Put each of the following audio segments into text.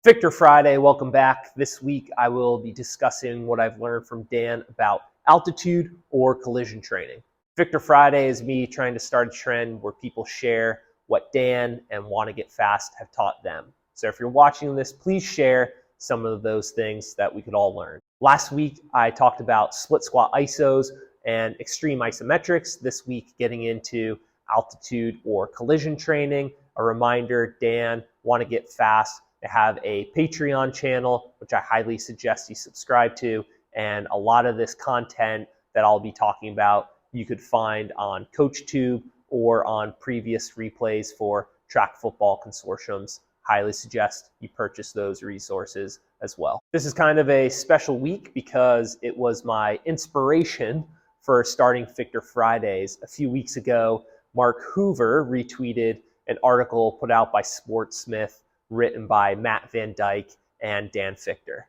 Fichter Friday, welcome back. This week I will be discussing what I've learned from Dan about altitude or collision training. Fichter Friday is me trying to start a trend where people share what Dan and Want to Get Fast have taught them. So if you're watching this, please share some of those things that we could all learn. Last week I talked about split squat isos and extreme isometrics. This week getting into altitude or collision training. A reminder, Dan, Want to Get Fast, they have a Patreon channel, which I highly suggest you subscribe to. And a lot of this content that I'll be talking about, you could find on CoachTube or on previous replays for track football consortiums. Highly suggest you purchase those resources as well. This is kind of a special week because it was my inspiration for starting Fichter Fridays. A few weeks ago, Mark Hoover retweeted an article put out by Sportsmith written by Matt Van Dyke and Dan Fichter.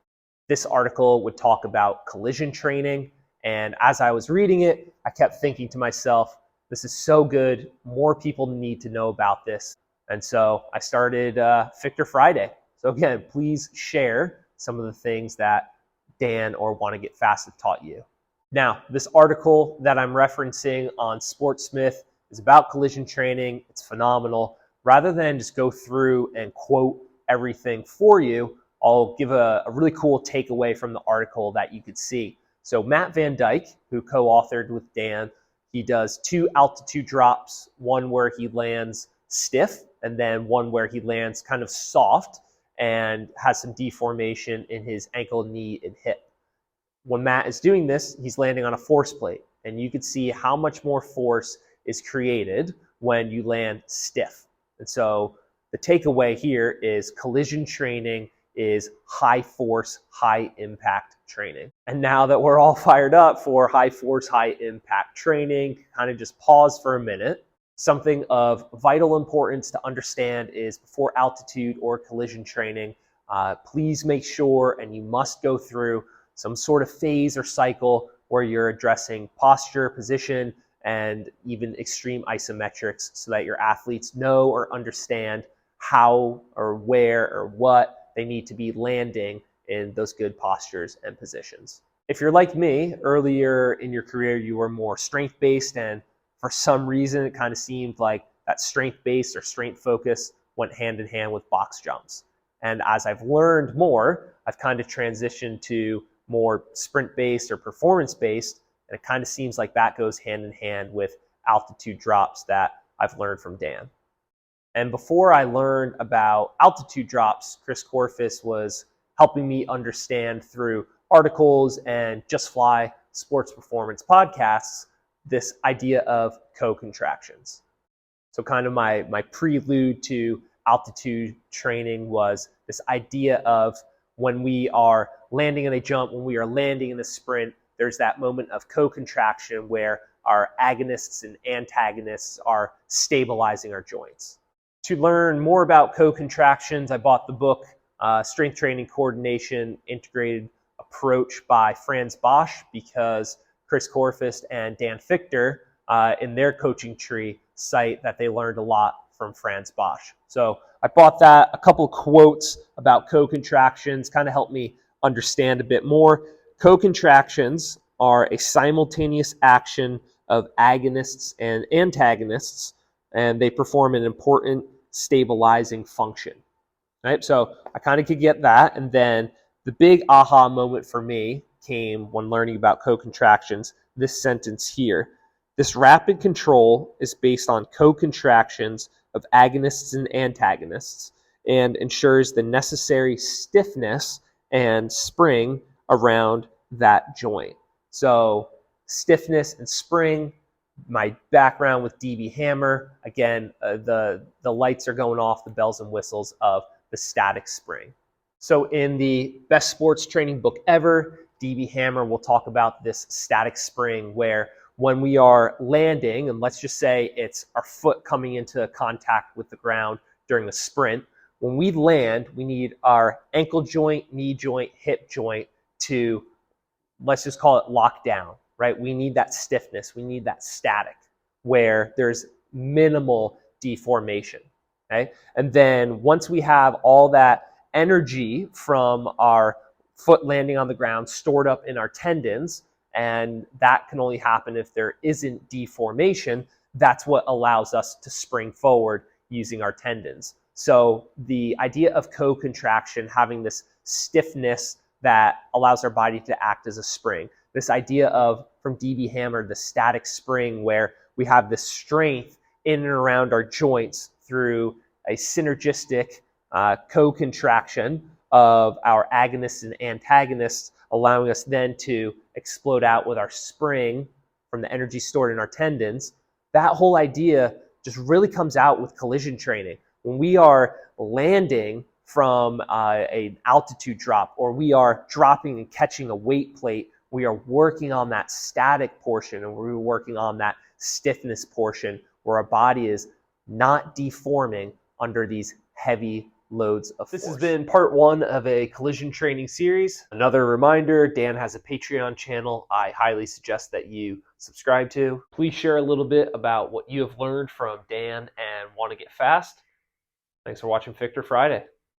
This article would talk about collision training, and as I was reading it, I kept thinking to myself, this is so good, more people need to know about this. And so I started Fichter Friday. So again, please share some of the things that Dan or Want to Get Fast have taught you. Now, this article that I'm referencing on Sportsmith is about collision training. It's phenomenal. Rather than just go through and quote everything for you, I'll give a really cool takeaway from the article that you could see. So Matt Van Dyke, who co-authored with Dan, he does 2 altitude drops, one where he lands stiff and then one where he lands kind of soft and has some deformation in his ankle, knee, and hip. When Matt is doing this, he's landing on a force plate, and you can see how much more force is created when you land stiff. And so the takeaway here is collision training is high force, high impact training. And now that we're all fired up for high force, high impact training, kind of just pause for a minute. Something of vital importance to understand is before altitude or collision training, please make sure, and you must go through some sort of phase or cycle where you're addressing posture, position, and even extreme isometrics so that your athletes know or understand how or where or what they need to be landing in those good postures and positions. If you're like me, earlier in your career, you were more strength-based, and for some reason, it kind of seemed like that strength-based or strength focus went hand in hand with box jumps. And as I've learned more, I've kind of transitioned to more sprint-based or performance-based, and it kind of seems like that goes hand in hand with altitude drops that I've learned from Dan. And before I learned about altitude drops, Chris Korfis was helping me understand through articles and Just Fly sports performance podcasts this idea of co-contractions. So kind of my prelude to altitude training was this idea of when we are landing in a jump, when we are landing in a sprint, there's that moment of co-contraction where our agonists and antagonists are stabilizing our joints. To learn more about co-contractions, I bought the book, Strength Training Coordination Integrated Approach by Franz Bosch, because Chris Korfis and Dan Fichter in their coaching tree cite that they learned a lot from Franz Bosch. So I bought that. A couple of quotes about co-contractions kind of helped me understand a bit more. Co-contractions are a simultaneous action of agonists and antagonists, and they perform an important stabilizing function. Right? So I kind of could get that, and then the big aha moment for me came when learning about co-contractions, this sentence here. This rapid control is based on co-contractions of agonists and antagonists and ensures the necessary stiffness and spring around that joint. So stiffness and spring, my background with DB Hammer, again, the lights are going off, the bells and whistles of the static spring. So in the best sports training book ever, DB Hammer will talk about this static spring where when we are landing, and let's just say it's our foot coming into contact with the ground during the sprint, when we land, we need our ankle joint, knee joint, hip joint to, let's just call it lock down, right? We need that stiffness. We need that static where there's minimal deformation, okay? And then once we have all that energy from our foot landing on the ground stored up in our tendons, and that can only happen if there isn't deformation. That's what allows us to spring forward using our tendons. So the idea of co-contraction, having this stiffness that allows our body to act as a spring, this idea of, from D.B. Hammer, the static spring, where we have this strength in and around our joints through a synergistic co-contraction of our agonists and antagonists, allowing us then to explode out with our spring from the energy stored in our tendons. That whole idea just really comes out with collision training. When we are landing from an altitude drop, or we are dropping and catching a weight plate, we are working on that static portion, and we're working on that stiffness portion where our body is not deforming under these heavy loads of force. This has been part 1 of a collision training series. Another reminder, Dan has a Patreon channel I highly suggest that you subscribe to. Please share a little bit about what you have learned from Dan and want to get fast. Thanks for watching Fichter Friday.